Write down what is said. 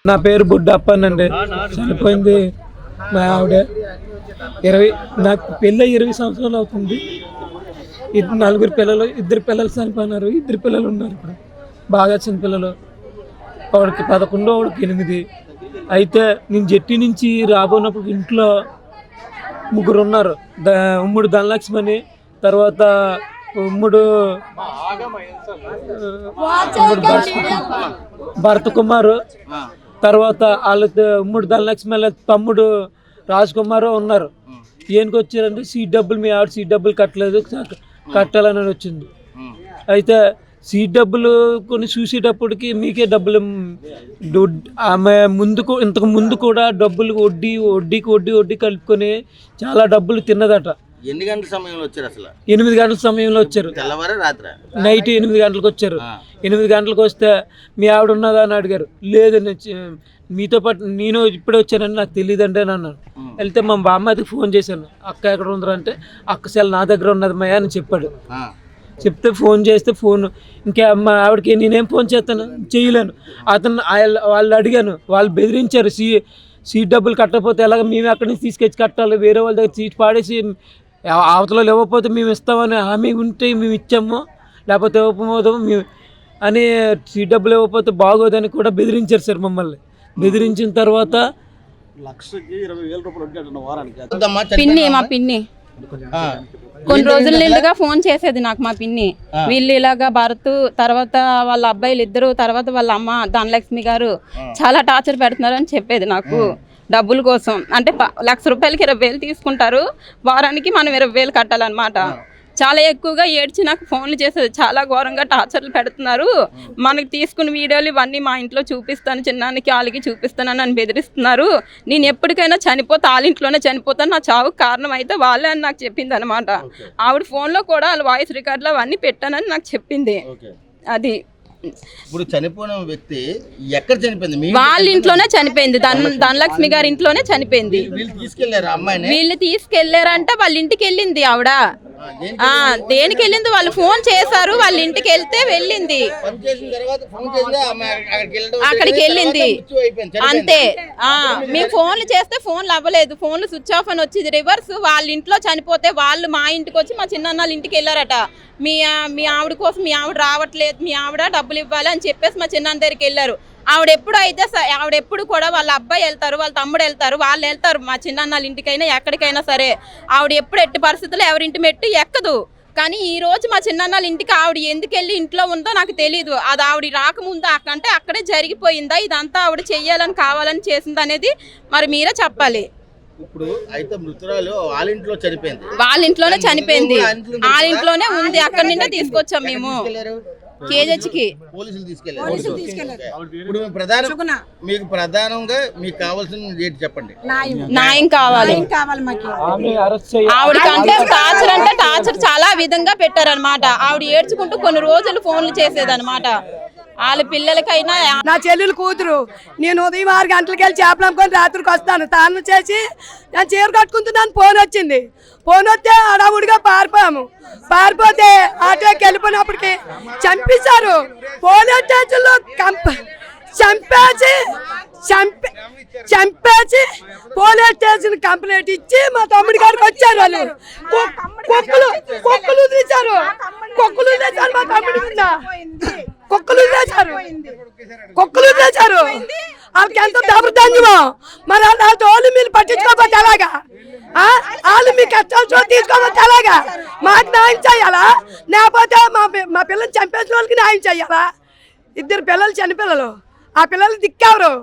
నా పేరు బుడ్డప్పనండి. చనిపోయింది మా ఆవిడ. నాకు పెళ్ళి 20 సంవత్సరాలు అవుతుంది. నలుగురు పిల్లలు, ఇద్దరు పిల్లలు చనిపోయినారు. ఇద్దరు పిల్లలు ఉన్నారు ఇప్పుడు, బాగా చిన్న పిల్లలు. వాడికి 11, వాడికి 8. అయితే నేను జట్టి నుంచి రాబోనప్పుడు ఇంట్లో ముగ్గురు ఉన్నారు. ఉమ్ముడు ధనలక్ష్మణి, తర్వాత ఉమ్ముడు భరత్ కుమారు, తర్వాత వాళ్ళ ఉమ్ముడు ధనలక్ష్మి తమ్ముడు రాజ్ కుమారు ఉన్నారు. ఏనికి వచ్చారంటే సీట్ డబ్బులు, మీ ఆవిడ సీట్ డబ్బులు కట్టలేదు, కట్టాలని వచ్చింది. అయితే సీట్ డబ్బులు కొన్ని చూసేటప్పటికి మీకే డబ్బులు, ఆమె ఇంతకు ముందు కూడా డబ్బులు వడ్డీ కలుపుకొని చాలా డబ్బులు తిన్నదట. ఎన్ని గంటల సమయంలో వచ్చారు? అసలు 8 గంటల సమయంలో వచ్చారు. తెల్లవారు రాత్రి నైట్ 8 గంటలకు వచ్చారు. 8 గంటలకు వస్తే మీ ఆవిడ ఉన్నదా అని అడిగారు. లేదండి, మీతో పాటు నేను ఇప్పుడే వచ్చానని నాకు తెలియదండి అని అన్నాను. వెళ్తే మా బామ్మకి ఫోన్ చేశాను. అక్క ఎక్కడ ఉందరు అంటే, అక్క సెల్ నా దగ్గర ఉన్నది మయ్య అని చెప్పాడు. చెప్తే ఫోన్ చేస్తే ఫోన్ ఇంకా మా ఆవిడకి నేనేం ఫోన్ చేస్తాను, చేయలేను. వాళ్ళు అడిగాను, వాళ్ళు బెదిరించారు. సీట్ డబ్బులు కట్టకపోతే ఎలాగ, మేము అక్కడి నుంచి తీసుకొచ్చి కట్టాలి, వేరే వాళ్ళ దగ్గర సీట్ పాడేసి అవతల ఇవ్వకపోతే మేము ఇస్తామని హామీ ఉంటే మేము ఇచ్చాము, లేకపోతే ఇవ్వకపోతాము మేము అని, సీట్ డబ్బులు ఇవ్వకపోతే బాగోదని కూడా బెదిరించారు సార్ మమ్మల్ని. బెదిరించిన తర్వాత పిన్ని, మా పిన్ని కొన్ని రోజుల నిండుగా ఫోన్ చేసేది నాకు. మా పిన్ని వీళ్ళు ఇలాగా భరత్, తర్వాత వాళ్ళ అబ్బాయిలు ఇద్దరు, తర్వాత వాళ్ళ అమ్మ ధనలక్ష్మి గారు చాలా టార్చర్ పెడుతున్నారు అని చెప్పేది నాకు. డబ్బుల కోసం అంటే 1,00,000 రూపాయలకి 20,000 తీసుకుంటారు. వారానికి మనం 20,000 కట్టాలన్నమాట. చాలా ఎక్కువగా ఏడ్చి నాకు ఫోన్లు చేసేది. చాలా ఘోరంగా టార్చర్లు పెడుతున్నారు, మనకి తీసుకున్న వీడియోలు ఇవన్నీ మా ఇంట్లో చూపిస్తాను, చిన్నానికి వాళ్ళకి చూపిస్తానని నన్ను బెదిరిస్తున్నారు. నేను ఎప్పటికైనా చనిపోతా, వాళ్ళ ఇంట్లోనే చనిపోతాను, నా చావుకు కారణం అయితే వాళ్ళే అని నాకు చెప్పింది అనమాట. ఆవిడ ఫోన్లో కూడా వాళ్ళ వాయిస్ రికార్డులు అవన్నీ పెట్టానని నాకు చెప్పింది. అది ఇప్పుడు చనిపోయిన వ్యక్తి ఎక్కడ చనిపోయింది? వాళ్ళ ఇంట్లోనే చనిపోయింది. ధనలక్ష్మి గారి ఇంట్లోనే చనిపోయింది. వీళ్ళు తీసుకెళ్లారంట, వాళ్ళ ఇంటికి వెళ్ళింది ఆవిడ. దేనికి వెళ్ళింది? వాళ్ళు ఫోన్ చేశారు, వాళ్ళ ఇంటికి వెళ్తే వెళ్ళింది, అక్కడికి వెళ్ళింది అంతే. మేము ఫోన్లు చేస్తే ఫోన్లు అవ్వలేదు, ఫోన్లు స్విచ్ ఆఫ్ అని వచ్చింది రివర్స్. వాళ్ళ ఇంట్లో చనిపోతే వాళ్ళు మా ఇంటికి వచ్చి మా చిన్నన్నాళ్ళ ఇంటికి వెళ్ళారట. మీ ఆవిడ కోసం మీ ఆవిడ రావట్లేదు, మీ ఆవిడ డబ్బులు ఇవ్వాలి అని చెప్పేసి మా చిన్న దగ్గరికి వెళ్ళారు. ఆవిడెప్పుడు కూడా వాళ్ళ అబ్బాయి వెళ్తారు, వాళ్ళ తమ్ముడు వెళ్తారు, వాళ్ళు వెళ్తారు మా చిన్నన్నాళ్ళ ఇంటికైనా ఎక్కడికైనా సరే. ఆవిడ ఎప్పుడు ఎట్టి పరిస్థితుల్లో ఎవరింటి మెట్టు ఎక్కదు. కానీ ఈ రోజు మా చిన్నన్నాళ్ళ ఇంటికి ఆవిడ ఎందుకు వెళ్ళి ఇంట్లో ఉందో నాకు తెలియదు. అది ఆవిడ రాకముందు అంటే అక్కడే జరిగిపోయిందా, ఇదంతా ఆవిడ చెయ్యాలని కావాలని చేసింది అనేది మరి మీరే చెప్పాలి. ఇప్పుడు అయితే మృతురాలు వాళ్ళ ఇంట్లో చనిపోయింది, వాళ్ళ ఇంట్లోనే చనిపోయింది, వాళ్ళ ఇంట్లోనే ఉంది. అక్కడి నుండే తీసుకొచ్చాం మేము కేజీకి. పోలీసులు తీసుకెళ్లారు. ఇప్పుడు మీకు ప్రధానంగా మీకు కావాల్సిన రేట్ చెప్పండి. న్యాయం కావాలి. ఆవిడకంటే టార్చర్ చాలా విధంగా పెట్టారనమాట. ఆవిడ ఏడ్చుకుంటూ కొన్ని రోజులు ఫోన్లు చేసేదనమాట. వాళ్ళ పిల్లలకైనా. నా చెల్లెలు కూతురు, నేను ఉదయం 6 గంటలకి వెళ్ళి చేపలు అమ్ముకొని రాత్రికి వస్తాను, తాను చేసి నేను చీర కట్టుకుంటున్నాను. ఫోన్ వచ్చింది. ఫోన్ వస్తే అడవుడిగా పారిపోతే ఆటోకి వెళ్ళిపోయినప్పటికి చంపేశారు. పోలీస్ స్టేషన్లో చంపేసి పోలీస్ స్టేషన్ కంప్లైంట్ ఇచ్చి మా తమ్ముడి గారికి వచ్చారు. వాళ్ళు కుక్కలు తీశారు మా తమ్ముడి మీద. కుక్కలు తెచ్చారు. వాళ్ళకి ఎంత దెబ్బతాంజమో. మరి వాళ్ళు మీరు పట్టించుకోకపోతే ఎలాగా? వాళ్ళు మీ కష్టాలు తీసుకోకపోతే ఎలాగా? మాకు న్యాయం చేయాలా? లేకపోతే మా పిల్లల్ని చంపేసిన వాళ్ళకి న్యాయం చేయాలా? 2 పిల్లలు చిన్నపిల్లలు, ఆ పిల్లలు దిక్కెవరు?